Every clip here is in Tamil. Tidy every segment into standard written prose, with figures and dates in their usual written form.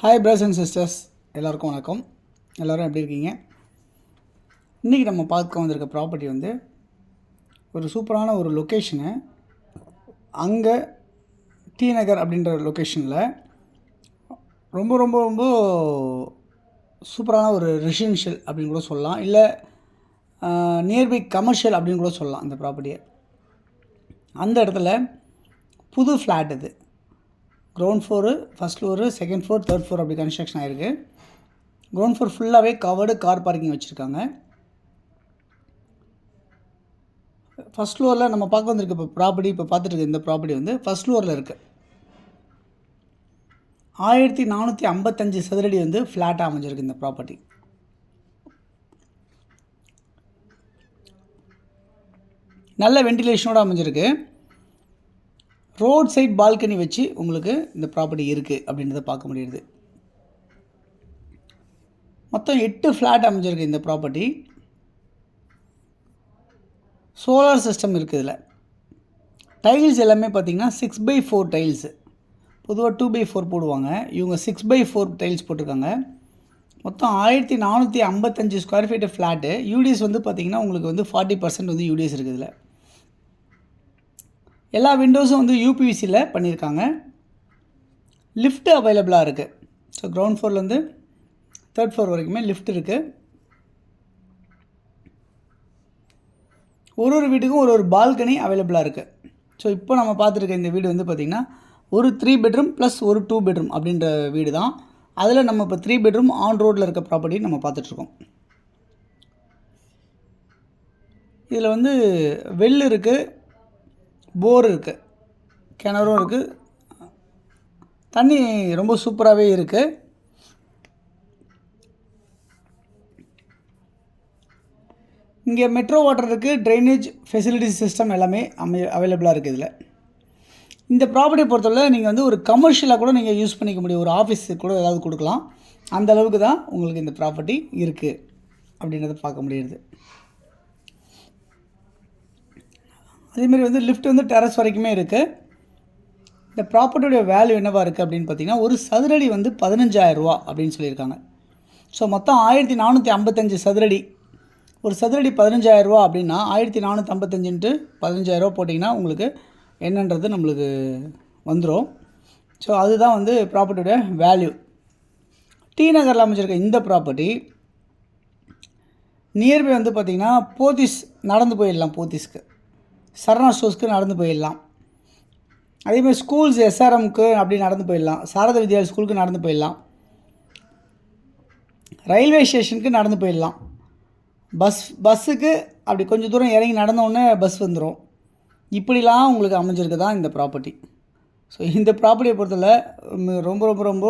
ஹாய் பிரதர்ஸ் அண்ட் சிஸ்டர்ஸ், எல்லாருக்கும் வணக்கம். எல்லோரும் எப்படி இருக்கீங்க? இன்றைக்கி நம்ம பார்க்க வந்திருக்க ப்ராப்பர்ட்டி வந்து ஒரு சூப்பரான ஒரு லொக்கேஷனு. அங்கே டி நகர் அப்படின்ற லொக்கேஷனில் ரொம்ப ரொம்ப ரொம்ப சூப்பரான ஒரு ரெசிடென்ஷியல் அப்படின்னு கூட சொல்லலாம், இல்லை நியர்பை கமர்ஷியல் அப்படின்னு கூட சொல்லலாம். இந்த ப்ராப்பர்ட்டியை அந்த இடத்துல புது ஃப்ளாட் இது. Ground floor, first floor, second floor, third floor அப்படி கன்ஸ்ட்ரக்ஷன் ஆகிருக்கு. கிரவுண்ட் ஃப்ளோர் ஃபுல்லாகவே கவர்டு கார் பார்க்கிங் வச்சுருக்காங்க. ஃபஸ்ட் ஃப்ளோரில் நம்ம பார்க்க வந்திருக்க இப்போ ப்ராப்பர்ட்டி, இப்போ பார்த்துட்டு இந்த ப்ராப்பர்ட்டி வந்து ஃபஸ்ட் ஃப்ளோரில் இருக்குது. 1455 சதுரடி வந்து ஃப்ளாட்டாக அமைஞ்சிருக்கு இந்த ப்ராப்பர்ட்டி. நல்ல வெண்டிலேஷனோடு அமைஞ்சிருக்கு. ரோட் சைட் பால்கனி வச்சு உங்களுக்கு இந்த ப்ராப்பர்ட்டி இருக்குது அப்படின்றத பார்க்க முடியுது. மொத்தம் 8 ஃப்ளாட் அமைஞ்சிருக்கு இந்த ப்ராப்பர்ட்டி. சோலார் சிஸ்டம் இருக்குது. இதில் டைல்ஸ் எல்லாமே பார்த்திங்கன்னா 6x4 டைல்ஸு. பொதுவாக 2x4 போடுவாங்க, இவங்க 6x4 டைல்ஸ் போட்டிருக்காங்க. மொத்தம் 1455 ஸ்கொயர் ஃபீட்டு ஃப்ளாட்டு. யூடிஎஸ் வந்து பார்த்திங்கன்னா உங்களுக்கு வந்து 40% வந்து யூடிஎஸ் இருக்குது. இதில் எல்லா விண்டோஸும் வந்து யூபிவிசியில் பண்ணியிருக்காங்க. லிஃப்ட்டு அவைலபிளாக இருக்குது. ஸோ கிரவுண்ட் ஃப்ளோர்லேருந்து தேர்ட் ஃப்ளோர் வரைக்குமே லிஃப்ட் இருக்குது. ஒரு வீட்டுக்கும் ஒரு பால்கனி அவைலபிளாக இருக்குது. ஸோ இப்போ நம்ம பார்த்துருக்க இந்த வீடு வந்து பார்த்திங்கன்னா ஒரு 3 பெட்ரூம் ப்ளஸ் ஒரு 2 பெட்ரூம் அப்படின்ற வீடு தான். அதில் நம்ம இப்போ 3 பெட்ரூம் ஆன் ரோட்டில் இருக்க ப்ராப்பர்ட்டி நம்ம பார்த்துட்ருக்கோம். இதில் வந்து வெல் இருக்குது, போர் இருக்குது, கிணறும் இருக்குது, தண்ணி ரொம்ப சூப்பராகவே இருக்குது. இங்கே மெட்ரோ வாட்டர் இருக்குது, ட்ரைனேஜ் ஃபெசிலிட்டிஸ் சிஸ்டம் எல்லாமே அவைலபிளாக இருக்குது. இதில் இந்த ப்ராப்பர்ட்டியை பொறுத்தவரை நீங்கள் வந்து ஒரு கமர்ஷியலாக கூட நீங்கள் யூஸ் பண்ணிக்க முடியும். ஒரு ஆஃபீஸுக்கு கூட ஏதாவது கொடுக்கலாம். அந்த அளவுக்கு தான் உங்களுக்கு இந்த ப்ராப்பர்ட்டி இருக்குது அப்படின்றத பார்க்க முடியுது. அதேமாதிரி வந்து லிஃப்ட் வந்து டெரஸ் வரைக்குமே இருக்குது. இந்த ப்ராப்பர்ட்டியோடைய வேல்யூ என்னவாக இருக்குது அப்படின்னு பார்த்தீங்கன்னா ஒரு சதுரடி வந்து 15,000 ரூபா அப்படின்னு சொல்லியிருக்காங்க. ஸோ மொத்தம் 1455 சதுரடி. ஒரு சதுரடி 15,000 ரூபா அப்படின்னா 1455 × 15,000 ரூபா போட்டிங்கன்னா உங்களுக்கு என்னன்றது நம்மளுக்கு வந்துடும். ஸோ அதுதான் வந்து ப்ராப்பர்ட்டியோடைய வேல்யூ. டி நகரில் அமைச்சிருக்க இந்த ப்ராப்பர்ட்டி நியர்பை வந்து பார்த்திங்கன்னா போத்தீஸ் நடந்து போயிடலாம். போத்தீஸ்க்கு, சரணா ஸ்டோர்ஸ்க்கு நடந்து போயிடலாம். அதேமாதிரி ஸ்கூல்ஸ் எஸ்ஆர்எம்க்கு அப்படி நடந்து போயிடலாம். சாரத வித்யாலயா ஸ்கூலுக்கு நடந்து போயிடலாம். ரயில்வே ஸ்டேஷனுக்கு நடந்து போயிடலாம். பஸ்ஸுக்கு அப்படி கொஞ்சம் தூரம் இறங்கி நடந்தோடனே பஸ் வந்துடும். இப்படிலாம் உங்களுக்கு அமைஞ்சிருக்கு தான் இந்த ப்ராப்பர்ட்டி. ஸோ இந்த ப்ராப்பர்ட்டியை பொறுத்தவரை ரொம்ப ரொம்ப ரொம்ப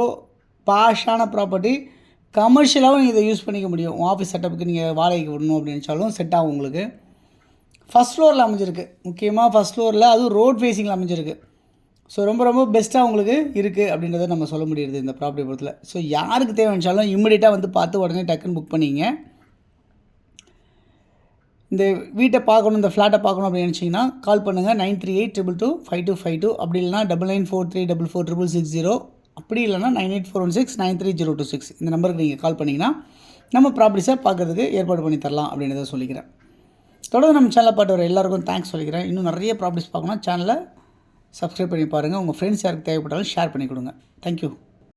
பாஷான ப்ராப்பர்ட்டி. கமர்ஷியலாகவும் இதை யூஸ் பண்ணிக்க முடியும். ஆஃபீஸ் செட்டப்புக்கு நீங்கள் வாடகைக்கு விடணும் அப்படின்னு நினச்சாலும் செட் ஆகும் உங்களுக்கு. ஃபஸ்ட் ஃப்ளோரில் அமைஞ்சிருக்கு. முக்கியமாக ஃபஸ்ட் ஃப்ளோரில் அதுவும் ரோட் ஃபேஸிங்கில் அமைஞ்சிருக்கு. ஸோ ரொம்ப ரொம்ப பெஸ்ட்டாக உங்களுக்கு இருக்குது அப்படின்றத நம்ம சொல்ல முடியுது இந்த ப்ராப்பர்ட்டி பொறுத்தல. ஸோ யாருக்கு தேவைச்சாலும் இம்மிடியட்டாக வந்து பார்த்து உடனே டக்குன்னு புக் பண்ணிங்க. இந்த வீட்டை பார்க்கணும், இந்த ஃப்ளாட்டை பார்க்கணும் அப்படின்னு நினச்சிங்கன்னா கால் பண்ணுங்கள். 9382225252 அப்படி இல்லைனா 9943444660 அப்படி இல்லைனா 9841693026 இந்த நம்பருக்கு நீங்கள் கால் பண்ணிங்கன்னா நம்ம ப்ராப்பர்ட்டிஸை பார்க்குறதுக்கு ஏற்பாடு பண்ணி தரலாம் அப்படின்றத சொல்லிக்கிறேன். தொடர்ந்து நம்ம சேனலை பார்த்து வர எல்லாருக்கும் தேங்க்ஸ் சொல்லிக்கிறேன். இன்னும் நிறைய ப்ராப்பர்ட்டிஸ் பார்க்கணும், சேனலை சப்ஸ்கிரைப் பண்ணி பாருங்கள். உங்கள் ஃப்ரெண்ட்ஸ் யாருக்கு தேவைப்பட்டாலும் ஷேர் பண்ணி கொடுங்க. தேங்க்யூ.